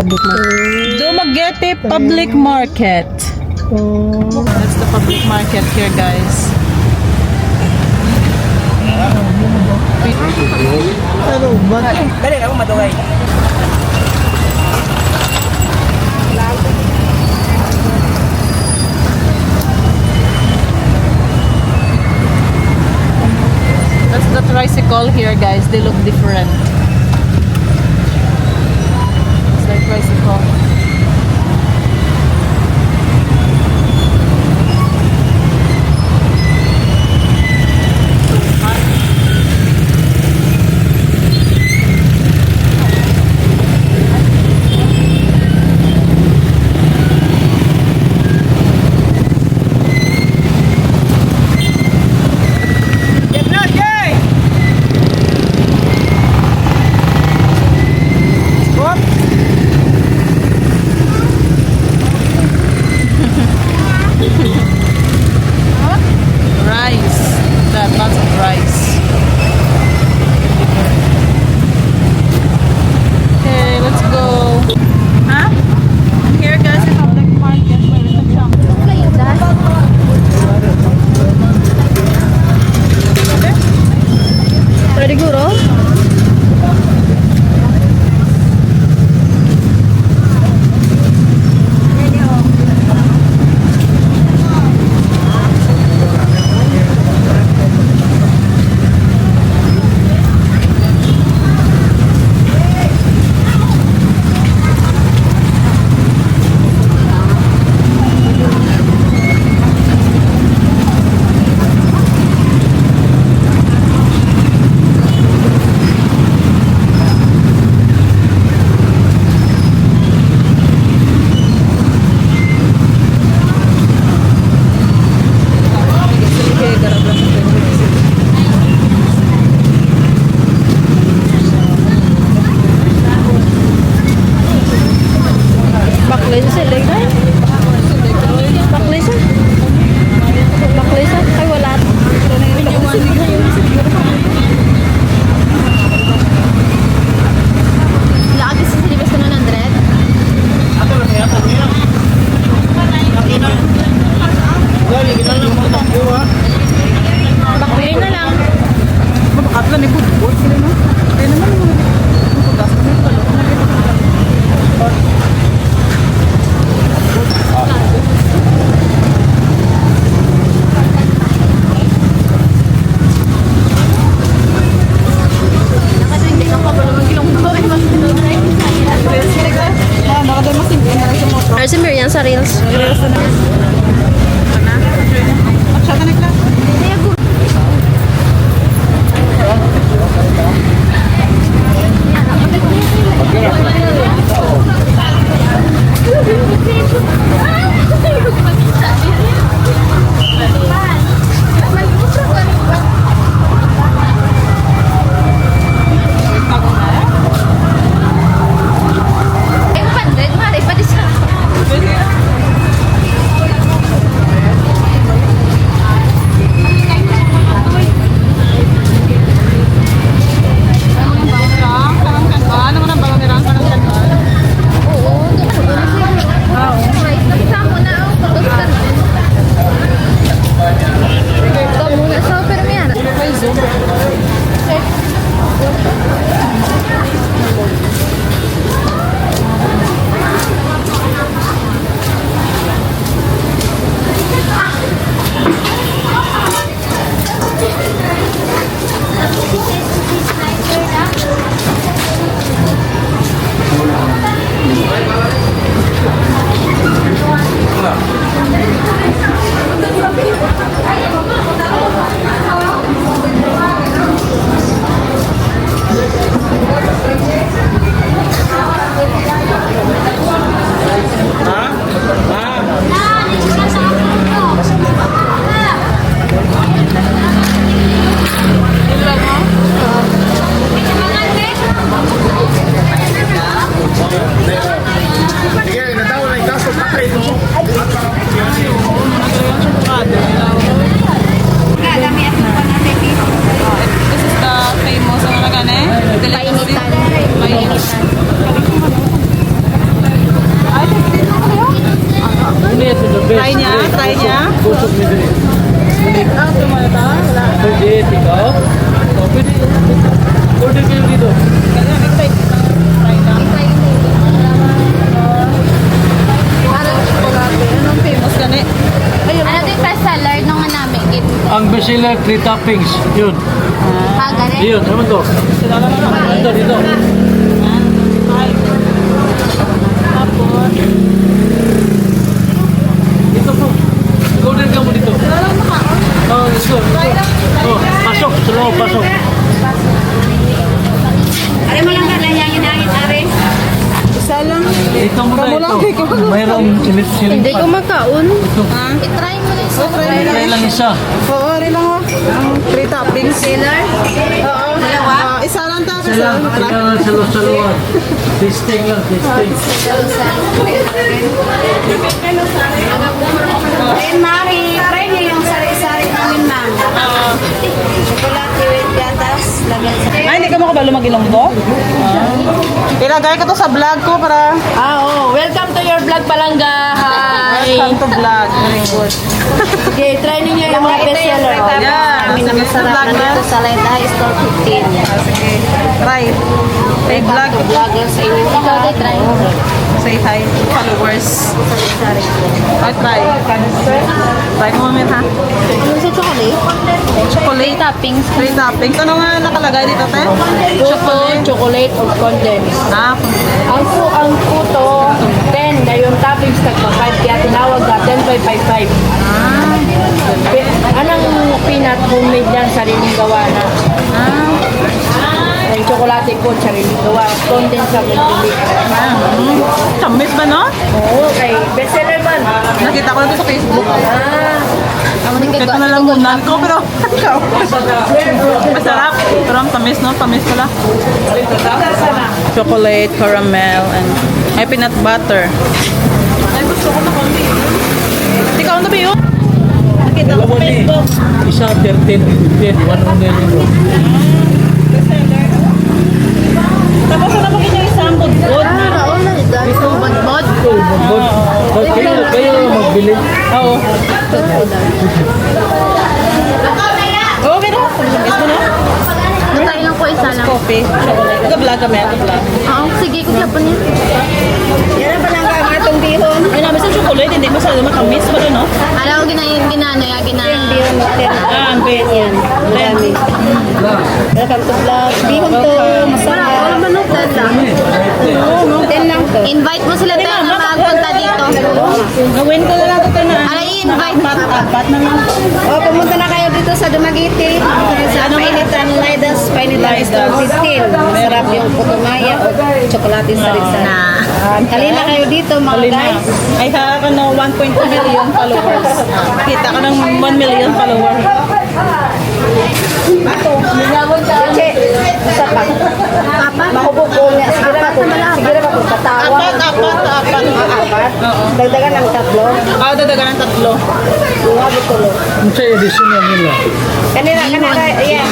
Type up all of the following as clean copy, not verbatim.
Dumaguete Public Market. That's the public market here, guys. Dali ako matugay. That's the tricycle here, guys. They look different. It's like tricycle. Rice. That lots of rice. Okay, let's go. Huh? Here, guys, in public market. Where is the shop? Pwede guro? Baklis sila kan? Baklis ah? Baklis ah? Ay wala. Lagi sa silibas na 100? Ako lang yan. Nakina. Dali, kita lang mga takyo ha. Baklis na lang. Atla ni Budbud sila, no? Kaya naman yung bukas na ito. Nakasindi ka pa ba naman kilong ko? Ay, mas pinunay. Nakadal masimbi na rin sa motor. Ay, si Miriam sa Reels. At siya tanik lang. order kayo dito. Kaya excited na. Try lang. Parang chocolate. Anong famous ka na Ano ito yung best seller nung namin? Ang bestseller, 3 toppings. Yun. Ganun? Yun, ano to? Kilala mo na. Dito. Tapos, Dito po. Order ka mo dito. Oh, dito. Oh, pasok. Sa loob, pasok. Aray mo lang ka lang yung ginagit, Aray. isa lang. Ito mo na Kamu lang, ito. ikaw. Mayroong silit-silit Hindi pa. ko makaon. Ito. I-try mo na isa. Try lang isa. Oo, rin lang oh. Ang 3 toppings. Seller? Oo. Dalawa? Isa lang ta. Isa lang. Ito lang sa luwan. Tasting lang, tasting. Ayun, Mari. Try niyo yung sari-sari namin, ma'am. Chocolate with gatas. Lagyan sa... Ay, hindi ka makabalo mag-ilonggo? Ilagay ko to sa vlog ko para Welcome to your vlog, Palangga. Hi. welcome to vlog. Very good. Okay, try ninyo yung mga best seller. Yan. Kami na Sige, masarap vlog na na. dito sa Lenta Store 15. Sige. Try. Say vlog. Vlogger sa inyo. Ikaw, di try. Say hi to followers. Sari-sari. I'll try. Try mo moment ha. Ano sa chocolate? Chocolate. Toppings. 3 toppings. Ano nga nakalagay dito, te? Chocolate or condensed. Ah, Ang puto, 10. Na yung toppings tagpa 5. Kaya tinawag ka 10.55. Anong peanut homemade yan? Sariling gawa na. Yung chocolate ko, sariling gawa. Condensed sa bili. tamis ba no? Oo, kay bestseller man. Nakita ko na to sa Facebook. Ito na lang unan ko, pero masarap. Pero ang tamis, no? Tamis pala. Chocolate, caramel, and ay peanut butter. Ay, gusto ko na konti. Ikaw na ba yun? Nakita ko sa Dalawa ni. Facebook. Isa, 13, 15. One order yun. Tapos ano mo yung isang budbud? Nauna, ito bad-bad. Ba't kayo magbili? Oo. Oo, pero tamis mo na. Natay lang po isa lang. Coffee, chocolate. Ika-vlog kami, ika-vlog. Oo, sige, kung siya niya. Yan ang palang kama itong bihon. Ay, namin sa chocolate, hindi masyado matamis pa rin, no? Alam ko ginano ya, Ah, ang bihon yan. Dami. Welcome to vlog. Bihon to, masarap. Wala man ng tanda. lang to. Invite mo sila tayo na magpunta dito. Gawin ko na lang ito na. Ay, invite. Apat na lang. Pumunta na kayo dito sa Dumaguete. Sa Painitan Lidas, Painitan Store 15. Masarap yung putumaya o chocolate sari-sari. Halina kayo dito mga guys. Ay, ha ka no, 1.2 million followers. Kita ka ng 1 million followers. Linawag ka. Che, isa pa. Apat? Makubukol niya. Sige na ako. Sige na ako. Katawa. Apat. Oo. Dagdagan ng tatlo. Ah, dadagan ng 3. Bunga butulo. Ang sa edisyon yan nila. Kanina, ayan.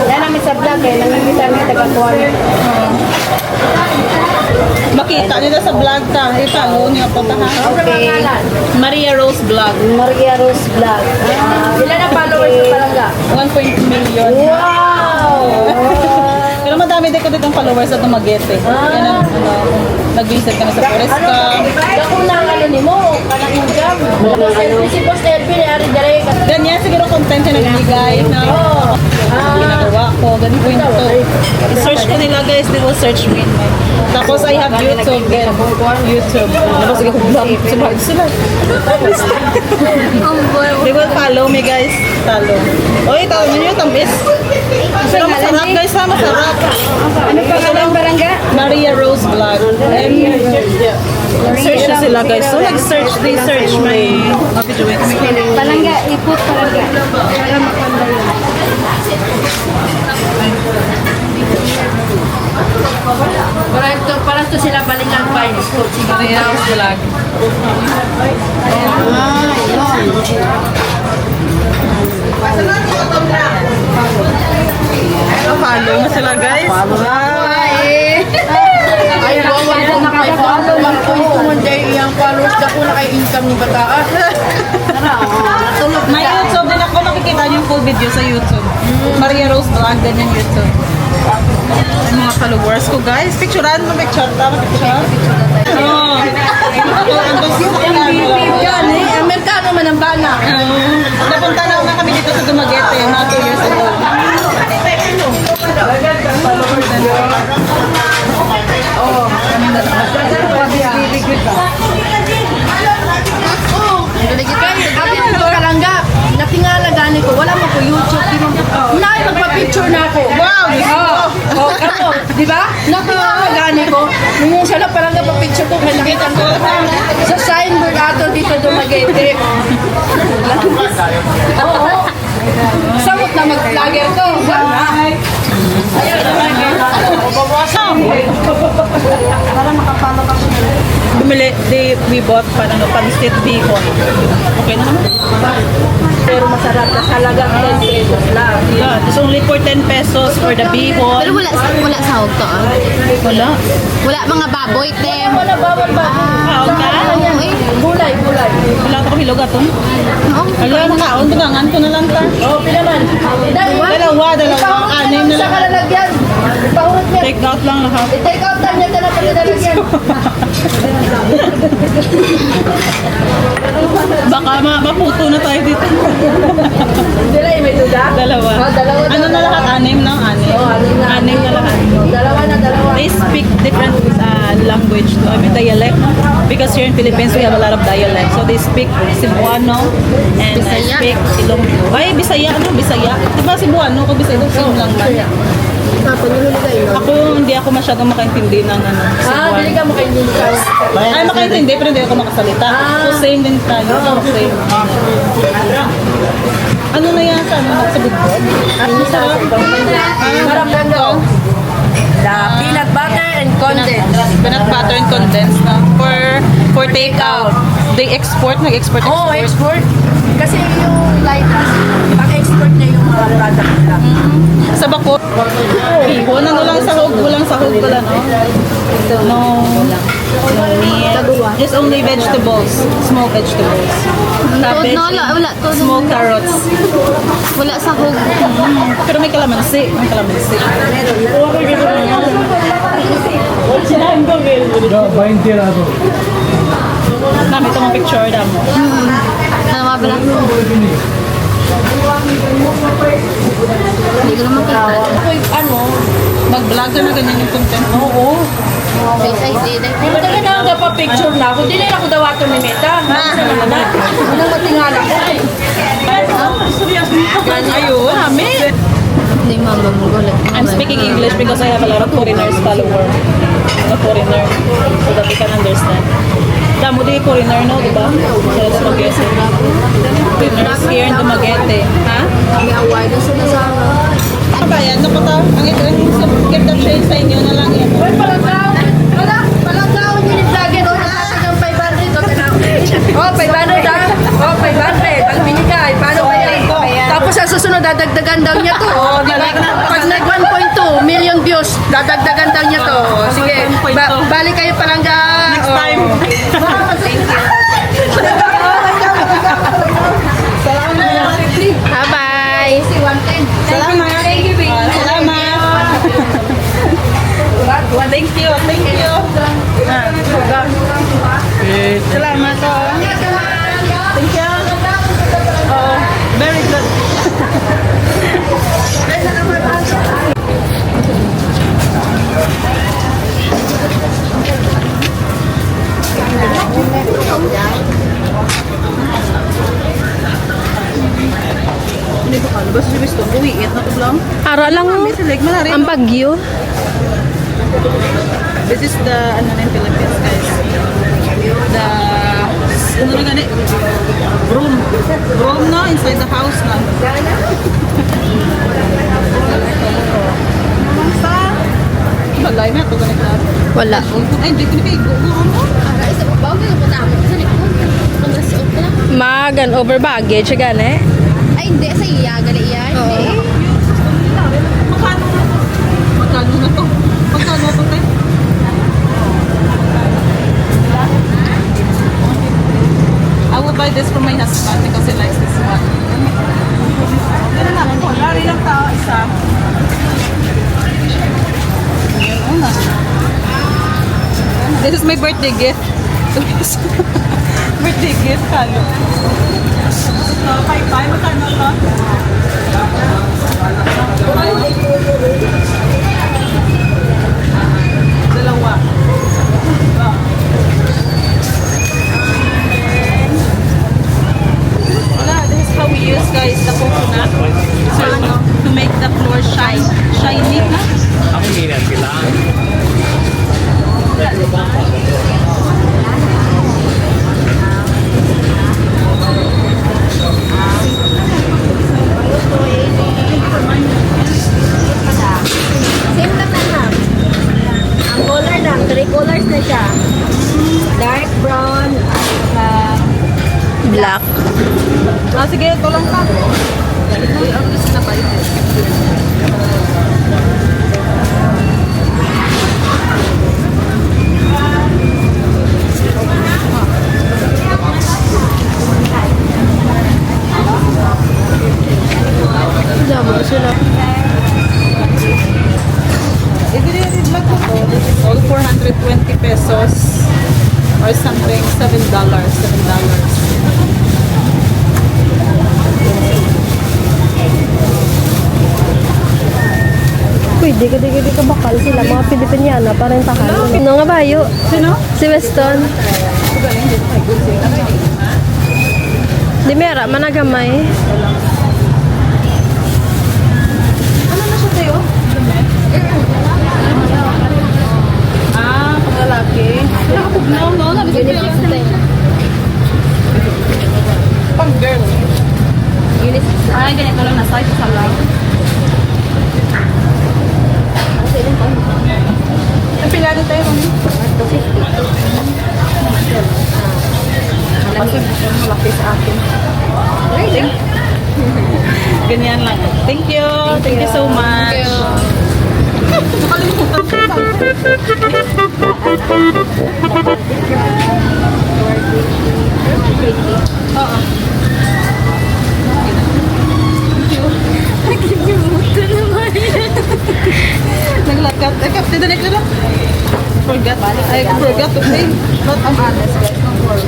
Yan namin sa vlog eh. Nangingita niya taga-kuha niya. Makita nila sa vlog ta. I-follow niyo po ta ha. Okay. Maria Rose Vlog. Maria Rose Vlog. Ilan na followers sa Palangga? 1.2 million. Wow! Pero madami din ko ditong followers sa Dumaguete. Yan ang nag-visit kami sa Forest Camp. Dako na ang ano ni mo, kanang yung jam. Si Boss Elvin, ari dere ka. Ganyan siguro content yung nagbigay na ginagawa ko. Ganun po ito. I-search ko nila guys, they will search me. Tapos I have YouTube din. YouTube. Tapos sige ko vlog. Subscribe sila. They will follow me guys. Follow. Oy, tawag niyo yung tamis. Pero masarap guys ha, masarap. Ano pa ang Palangga? Maria Rose Vlog. Search na sila guys. So nag-search, they search my video. Palangga, ipot Palangga. Para makanda yun. Para ito sila balingan pa yun. Maria Rose Vlog. Follow mo sila guys. Ay, bawal ko nakapalo lang po kung hindi yung followers na po na kay income ni Bataan. May YouTube din ako, makikita yung full video sa YouTube. Maria Rose Vlog, din yung YouTube. Yung mga followers ko, guys. Picturean mo, picture. Tama, picture. Oo. Yan eh, Amerikano man ang bana. Napunta na nga kami dito sa Dumaguete, mga 2 years ago. Ako mga kalangga, natingala gani ko, wala mo ko YouTube, di mo Nay, magpa-picture na ako. Wow! Oh, ano, di ba? Natingala gani ko. Nung siya na parang pa-picture ko, may nakita ko. Sa signboard ato dito Dumaguete. Oo. Samot na mag-vlogger to. Bumili, we bought pan-state bacon. Okay na naman. Pero masarap na halagang 10 pesos lang. Yeah, it's only for 10 pesos for the Pero bacon. wala sahog to ah. Wala. Wala mga baboy, te. Wala bawal ba? Kaon ka? Oo eh. Gulay. Wala ko bilog aton. Oo. Wala na kaon, tugangan ko na lang ta. Oh, pinaman. Dalawa. Anim na Sa lang. kalalagyan. Pahurot niya. Take out lang lahat. I-take out lang niya na pagkalalagyan. Baka maputo na tayo dito. Hindi lang, may duda. Dalawa. Oh, dalawa. Ano na lahat? Anim lang, anim. Oh, anim na. Anim na lahat. Dalawa. They speak different language, I mean dialect. Because here in Philippines, we have a lot of dialect. So they speak Cebuano and I Bisaya. speak Ilonggo. Ay, Bisaya, ano? Bisaya. Diba Cebuano? Kung Bisaya, same lang man. Ako, hindi ako masyadong makaintindi ng ano, Cebuano. Dili ka makaintindihan. Ay, makaintindi, pero hindi ako makasalita. So same din tayo. Same. Ano na yan sa ano? Sa bugod? Parang ganda. The peanut butter and condensed. Peanut butter and condensed na. For take out. They export, nag-export. Oh, export. Kasi yung lighters, pang-export na yung mga product nila. Sa bako. Ihon, ano lang sahog, walang sahog wala, no? No meat. Just only vegetables. Small vegetables. Tuod na wala. Tuod Small carrots. wala sahog. Pero may kalamansi. May kalamansi. Nami, ito mga picture na mo. Ano nga pala? Hindi ko naman kita. Ano? Mag-vlog ka na ganyan yung content. Oo. Face ID. Pero talaga na nga pa-picture na ako. Dili na ako dawato ni Meta. Anong matingala ko? Ayun, nami. Hindi mama mo gulat. I'm speaking English because I have a lot of foreigners follower. A foreigner. So that we can understand. Damo di foreigner, no? Diba? Sa Dumaguete. Foreigners here in Dumaguete. Ha? Away na sila sa Ano ba yan? Naku ta? Ang gift of change sa inyo na lang yan. Hoy, palanggaw! Palanggaw nyo ni Vlogger. O, natin yung 500. O, 500 ha? O, 500. Ang binigay. Paano kaya? Tapos ang susunod, dadagdagan daw niya to. O, pag nag 1.2 million views, dadagdagan daw niya to. O, sige, balik kayo palangga. Next time. Bye-bye. Salamat. Salamat. Thank you. Thank you. Salamat. Thank you. Oh, very good. Hindi ko kano. Basta gusto ko, uwiit na ito lang. Ara lang May silig, malari. ang bagyo. This is the, ano na yung Philippines, guys. The, ano na gani? Broom. Broom na, inside the house na. Sa, balay na ito, ganit na. Wala. Ay, hindi ko nipigo. Magan over baggage gani. Ay, hindi. Sa iya. Gali iya. Hindi. Magkano na to? Magkano na to, te? I will buy this for my husband because he likes this one. Wala rin lang tao. isa. Yun, una. This is my birthday gift. Birthday gift, kalo. Bye-bye, magkano to? Dalawa. Wala, this is how we use, guys, the coconut. So, to make the floor shiny na. Ako ganyan sila. Same lang na ma'am. Ang color lang, 3 colors na siya. Dark brown at Black. Ah, sige, ito lang ka. Ang gusto na ba ito? Damo sila. I-read lang ko to. This is all 420 pesos or something, $7. Uy, di ka bakal sila. Mga Pilipiniana, parang takal. Ano nga ba yun? Sino? Si Weston. Di mera, managamay. Ano na siya tayo? Ah, panglalaki. No, pang girl. Ay, ganito lang na size sa lang. Ang pila din tayo, mami? 250. Malaki sa akin. Ganyan lang. Thank you. Thank you so much. Nakalimutan ko lang. Oo. Naglakat. Ay, kapti na naglakat. Forgot. I forgot to pay. Not I'm honest, guys. Don't worry.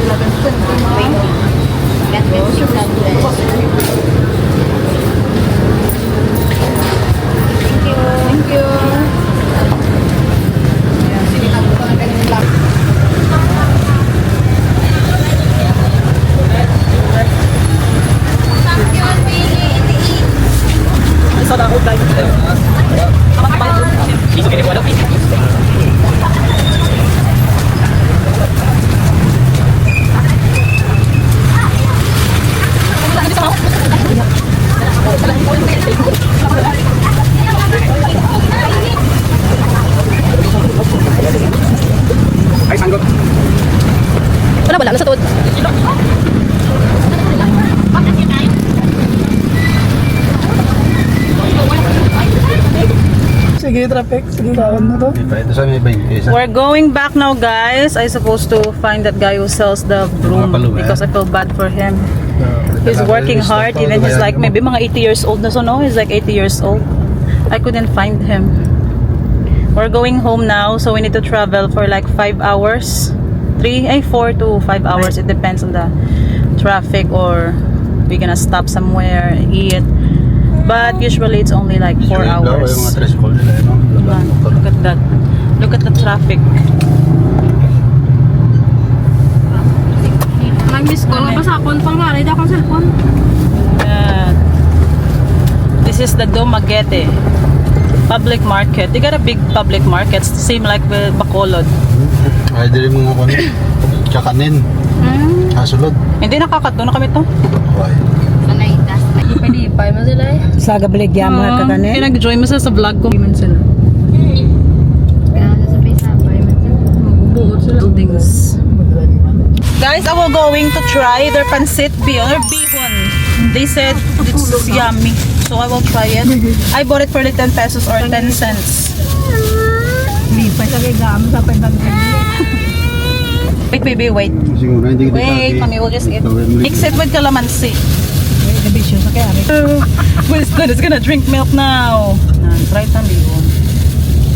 11.20. Thank you. Isa na ako tayo. Tama pa tayo. Iso kini wala. Ay, sanggot. Wala, nasa tuod. Sige, traffic. Sige, kawan mo to. Ito sa may 20. We're going back now, guys. I supposed to find that guy who sells the broom because I feel bad for him. He's working hard. Even he's like maybe mga 80 years old na so no? He's like 80 years old. I couldn't find him. We're going home now, so we need to travel for like 5 hours. 4 to 5 hours. It depends on the traffic or we're gonna stop somewhere, eat. But usually it's only like 4 hours. Look at that. Look at the traffic. Mag-miss call ka pa sa akong pang maray akong cellphone. This is the Dumaguete public market. They got a big public market, same like with Bacolod. Ay, dili mo nga kung kakanin. Kasulod. Hindi nakakatuwa na kami to. Why? Palipay mo sila eh. sa gabaligyan mga kaganin. Kaya nag-join mo sa vlog ko. Kaya Kaya sa sabay-sabay man sila. bubuot sila buildings. Guys, I will going to try their pancit or bihon. They said it's yummy. So I will try it. I bought it for like 10 pesos or 10 cents. Lipay sa gagam sa 500. Wait, baby, wait. Siguro, hindi kita Wait, mommy, we'll just eat. Mix it with calamansi. Winston is gonna drink milk now. Try tam bihon.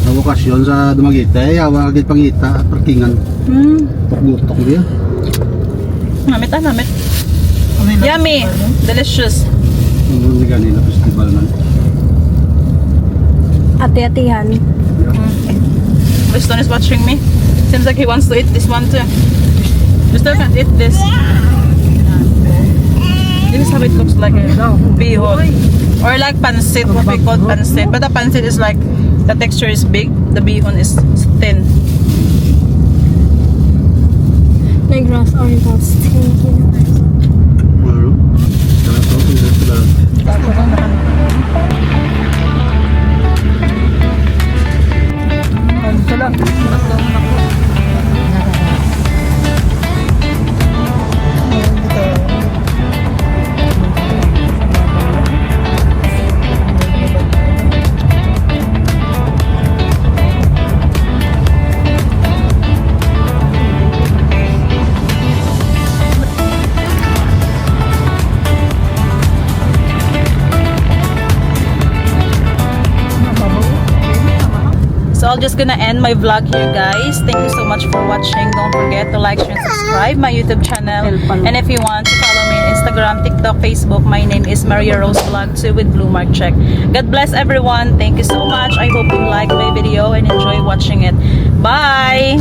Sa wakasyon sa Dumaguete, awagit pangita, parkingan. Pagbutok dia. Namit. Yummy. Delicious. Ang mga ganila festival man. Ati-atihan. Winston is watching me. Seems like he wants to eat this one too. Winston can't eat this. This is how it looks like. Bihon. Or like pansit, what we call pansit. But the pansit is like, the texture is big, the bihon is thin. May grass on toast. Ano? Kaya to, sila. So I'm just gonna end my vlog here, guys. Thank you so much for watching. Don't forget to like, share, and subscribe my YouTube channel. And if you want to follow me on Instagram, TikTok, Facebook, my name is Maria Rose Vlog 2 with Blue Mark Check. God bless everyone. Thank you so much. I hope you like my video and enjoy watching it. Bye!